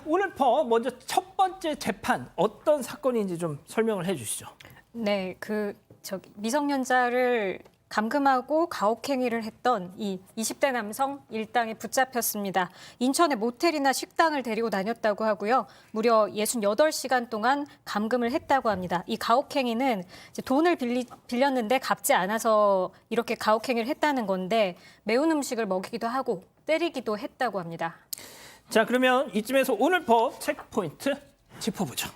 오늘 먼저 첫 번째 재판 어떤 사건인지 좀 설명을 해주시죠. 네, 미성년자를 감금하고 가혹행위를 했던 이 20대 남성 일당이 붙잡혔습니다. 인천의 모텔이나 식당을 데리고 다녔다고 하고요. 무려 68시간 동안 감금을 했다고 합니다. 이 가혹행위는 이제 돈을 빌렸는데 갚지 않아서 이렇게 가혹행위를 했다는 건데 매운 음식을 먹이기도 하고 때리기도 했다고 합니다. 자, 그러면 이쯤에서 오늘 체크포인트 짚어보죠.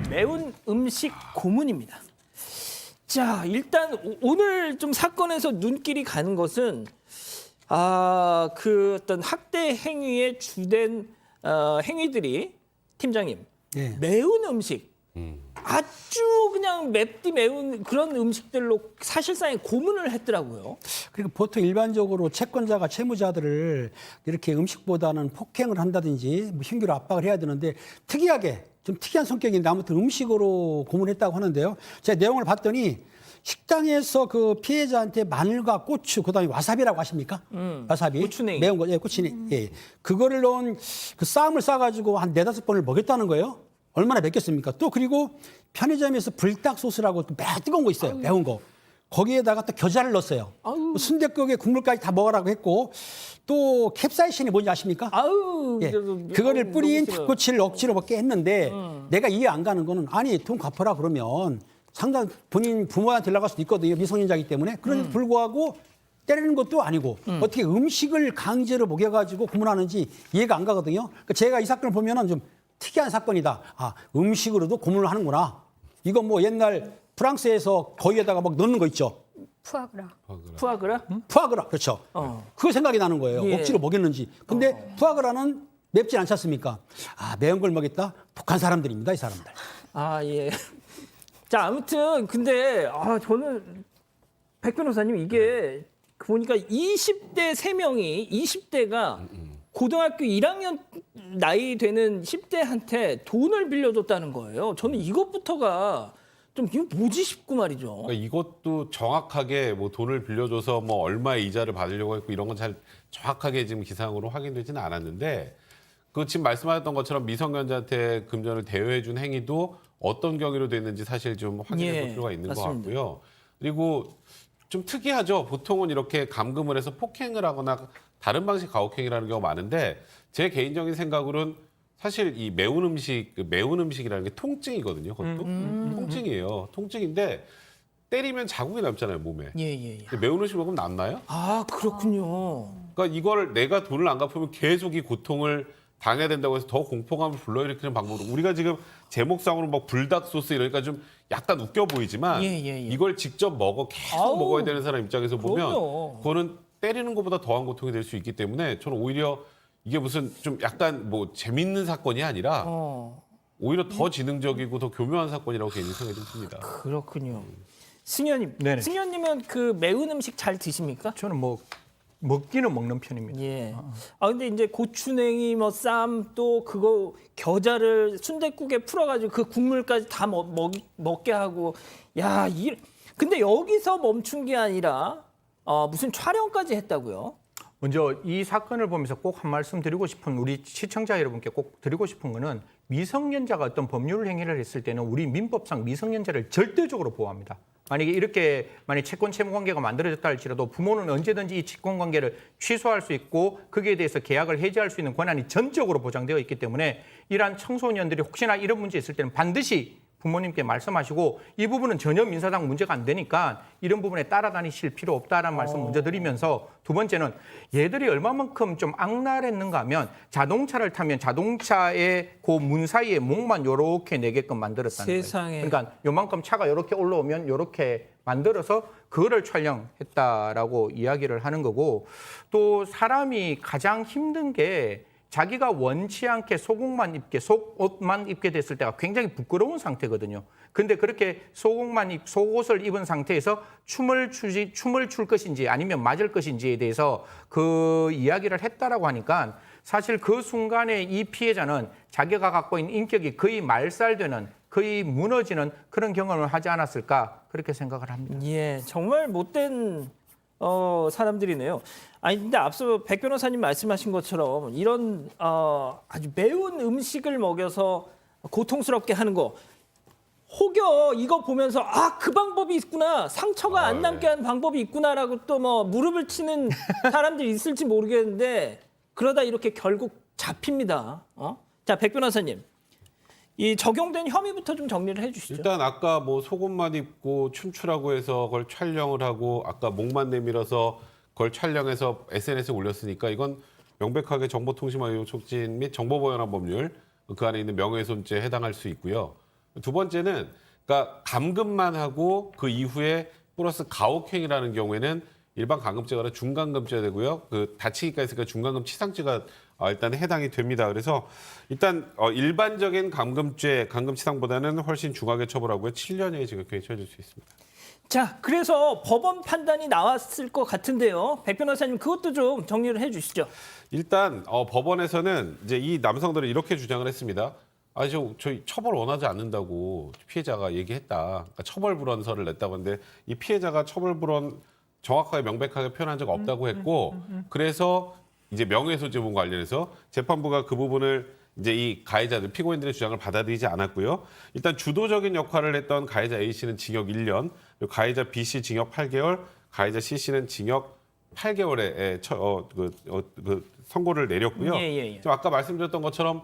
매운 음식 고문입니다. 자, 일단 오늘 좀 사건에서 눈길이 가는 것은 그 어떤 학대 행위의 주된 행위들이 팀장님 예. 매운 음식 아주 그냥 맵디 매운 그런 음식들로 사실상의 고문을 했더라고요. 그리고 보통 일반적으로 채권자가 채무자들을 이렇게 음식보다는 폭행을 한다든지 뭐 힘기로 압박을 해야 되는데 특이하게 좀 특이한 성격인데 아무튼 음식으로 고문했다고 하는데요. 제가 내용을 봤더니 식당에서 그 피해자한테 마늘과 고추, 그다음에 와사비라고 하십니까? 와사비. 고추냉이. 매운 거, 예, 고추냉이. 예. 그거를 넣은 그 쌈을 싸가지고 한 4-5번을 먹였다는 거예요. 얼마나 맵겠습니까? 또 그리고 편의점에서 불닭 소스라고 또 뜨거운 거 있어요. 매운 거. 거기에다가 또 겨자를 넣었어요. 순댓국에 국물까지 다 먹으라고 했고 또 캡사이신이 뭔지 아십니까? 예. 그거를 뿌린 닭꼬치를 억지로 먹게 했는데 내가 이해 안 가는 거는 아니 돈 갚아라 그러면 상당 본인 부모한테 연락할 수도 있거든요. 미성년자이기 때문에. 그런데도 불구하고 때리는 것도 아니고 어떻게 음식을 강제로 먹여가지고 고문하는지 이해가 안 가거든요. 그러니까 제가 이 사건을 보면은 좀 특이한 사건이다. 아, 음식으로도 고문을 하는구나. 이거 뭐 옛날 프랑스에서 거기에다가 막 넣는 거 있죠. 푸아그라. 푸아그라? 푸아그라. 그렇죠. 그거 생각이 나는 거예요. 예. 억지로 먹였는지. 근데 푸아그라는 맵진 않지 않습니까? 아, 매운 걸 먹였다? 독한 사람들입니다, 이 사람들. 아, 예. 자, 아무튼 근데 저는 백 변호사님 이게 보니까 20대 3명이 20대가 고등학교 1학년 나이 되는 10대한테 돈을 빌려줬다는 거예요. 저는 이것부터가 좀 이거 뭐지 싶고 말이죠. 그러니까 이것도 정확하게 뭐 돈을 빌려줘서 뭐 얼마의 이자를 받으려고 했고 이런 건 잘 정확하게 지금 기사상으로 확인되지는 않았는데 그 지금 말씀하셨던 것처럼 미성년자한테 금전을 대여해 준 행위도 어떤 경위로 됐는지 사실 좀 확인해 볼 필요가 있는 맞습니다. 것 같고요. 그리고 좀 특이하죠. 보통은 이렇게 감금을 해서 폭행을 하거나 다른 방식 가혹행위라는 경우가 많은데 제 개인적인 생각으로는 사실 이 매운 음식이라는 게 통증이거든요. 그것도 통증이에요. 통증인데 때리면 자국이 남잖아요, 몸에. 예. 근데 매운 음식 먹으면 남나요? 아, 그렇군요. 그러니까 이걸 내가 돈을 안 갚으면 계속 이 고통을 당해야 된다고 해서 더 공포감을 불러일으키는 방법으로 우리가 지금 제목상으로 막 불닭 소스 이러니까 좀 약간 웃겨 보이지만 예. 이걸 직접 계속 아우, 먹어야 되는 사람 입장에서 보면 그럼요. 그거는 때리는 것보다 더한 고통이 될 수 있기 때문에 저는 오히려 이게 무슨 좀 약간 뭐 재밌는 사건이 아니라 오히려 더 지능적이고 더 교묘한 사건이라고 개인이 생각이 좀 듭니다. 그렇군요. 승현님, 네네. 승현님은 그 매운 음식 잘 드십니까? 저는 뭐 먹기는 먹는 편입니다. 예. 근데 이제 고추냉이 쌈 또 그거 겨자를 순댓국에 풀어가지고 그 국물까지 다 먹게 하고 근데 여기서 멈춘 게 아니라 무슨 촬영까지 했다고요? 먼저 이 사건을 보면서 꼭 한 말씀 드리고 싶은 우리 시청자 여러분께 꼭 드리고 싶은 거는 미성년자가 어떤 법률 행위를 했을 때는 우리 민법상 미성년자를 절대적으로 보호합니다. 만약에 채권 채무 관계가 만들어졌다 할지라도 부모는 언제든지 이 채권 관계를 취소할 수 있고 거기에 대해서 계약을 해지할 수 있는 권한이 전적으로 보장되어 있기 때문에 이러한 청소년들이 혹시나 이런 문제 있을 때는 반드시 부모님께 말씀하시고 이 부분은 전혀 민사상 문제가 안 되니까 이런 부분에 따라다니실 필요 없다라는 말씀 먼저 드리면서 두 번째는 얘들이 얼마만큼 좀 악랄했는가 하면 자동차를 타면 자동차의 그 문 사이에 목만 요렇게 내게끔 만들었다는 세상에. 거예요. 그러니까 요만큼 차가 요렇게 올라오면 요렇게 만들어서 그거를 촬영했다라고 이야기를 하는 거고 또 사람이 가장 힘든 게 자기가 원치 않게 속옷만 입게 됐을 때가 굉장히 부끄러운 상태거든요. 근데 그렇게 속옷을 입은 상태에서 춤을 출 것인지 아니면 맞을 것인지에 대해서 그 이야기를 했다라고 하니까 사실 그 순간에 이 피해자는 자기가 갖고 있는 인격이 거의 말살되는 거의 무너지는 그런 경험을 하지 않았을까 그렇게 생각을 합니다. 예, 정말 못된 사람들이네요. 아니 근데 앞서 백 변호사님 말씀하신 것처럼 이런 아주 매운 음식을 먹여서 고통스럽게 하는 거 혹여 이거 보면서 그 방법이 있구나, 상처가 안 남게 하는 방법이 있구나라고 또 뭐 무릎을 치는 사람들이 있을지 모르겠는데 그러다 이렇게 결국 잡힙니다. 자, 백 변호사님. 이 적용된 혐의부터 좀 정리를 해주시죠. 일단 아까 뭐 속옷만 입고 춤추라고 해서 그걸 촬영을 하고 아까 목만 내밀어서 그걸 촬영해서 SNS에 올렸으니까 이건 명백하게 정보통신망의료 촉진 및 정보보호연합 법률 그 안에 있는 명예훼손죄에 해당할 수 있고요. 두 번째는 그러니까 감금만 하고 그 이후에 플러스 가혹행위라는 경우에는 일반 감금죄가 아니라 중감금죄가 되고요. 그 다치기까지 했으니까 중감금 치상죄가 일단 해당이 됩니다. 그래서 일단 일반적인 감금죄, 감금치상보다는 훨씬 중하게 처벌하고요. 7년의 징역형이 처해질 수 있습니다. 자, 그래서 법원 판단이 나왔을 것 같은데요. 백 변호사님 그것도 좀 정리를 해주시죠. 일단 법원에서는 이제 이 남성들은 이렇게 주장을 했습니다. 저희 처벌 원하지 않는다고 피해자가 얘기했다. 그러니까 처벌불원서를 냈다고 하는데 이 피해자가 처벌불원 정확하게 명백하게 표현한 적 없다고 했고 그래서 이제 명예훼손죄분 관련해서 재판부가 그 부분을 이제 이 가해자들 피고인들의 주장을 받아들이지 않았고요. 일단 주도적인 역할을 했던 가해자 A 씨는 징역 1년, 그리고 가해자 B 씨 징역 8개월, 가해자 C 씨는 징역 8개월의 선고를 내렸고요. 예. 지금 아까 말씀드렸던 것처럼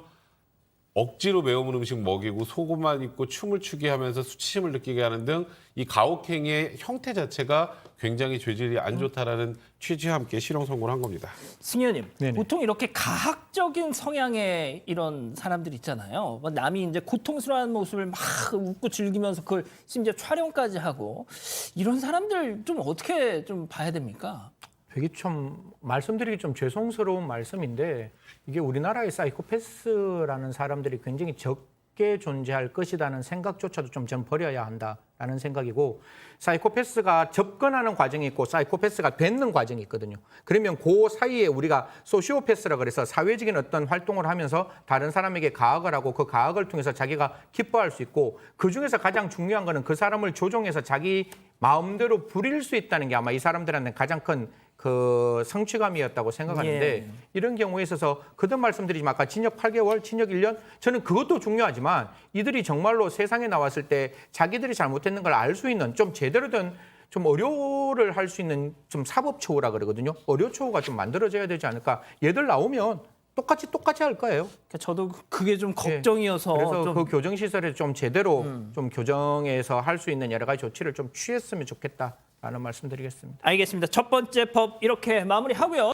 억지로 매운 음식 먹이고 속옷만 입고 춤을 추게 하면서 수치심을 느끼게 하는 등 이 가혹행위의 형태 자체가 굉장히 죄질이 안 좋다라는 취지와 함께 실형 선고를 한 겁니다. 승현님, 네네. 보통 이렇게 가학적인 성향의 이런 사람들 있잖아요. 뭐 남이 이제 고통스러운 모습을 막 웃고 즐기면서 그걸 심지어 촬영까지 하고 이런 사람들 좀 어떻게 좀 봐야 됩니까? 되게 좀 말씀드리기 좀 죄송스러운 말씀인데 이게 우리나라의 사이코패스라는 사람들이 굉장히 적게 존재할 것이라는 생각조차도 좀 전 버려야 한다라는 생각이고 사이코패스가 접근하는 과정이 있고 사이코패스가 되는 과정이 있거든요. 그러면 그 사이에 우리가 소시오패스라 그래서 사회적인 어떤 활동을 하면서 다른 사람에게 가학을 하고 그 가학을 통해서 자기가 기뻐할 수 있고 그중에서 가장 중요한 거는 그 사람을 조종해서 자기 마음대로 부릴 수 있다는 게 아마 이 사람들한테 가장 큰 그 성취감이었다고 생각하는데 예. 이런 경우에 있어서 거듭 말씀드리지만 아까 징역 8개월, 징역 1년 저는 그것도 중요하지만 이들이 정말로 세상에 나왔을 때 자기들이 잘못했는 걸 알 수 있는 좀 제대로 된 좀 의료를 할 수 있는 좀 사법처우라 그러거든요. 의료처우가 좀 만들어져야 되지 않을까. 얘들 나오면 똑같이 할 거예요. 그러니까 저도 그게 좀 걱정이어서 그래서 좀 그 교정시설에 좀 제대로 좀 교정해서 할 수 있는 여러 가지 조치를 좀 취했으면 좋겠다라는 말씀드리겠습니다. 알겠습니다. 첫 번째 법 이렇게 마무리하고요.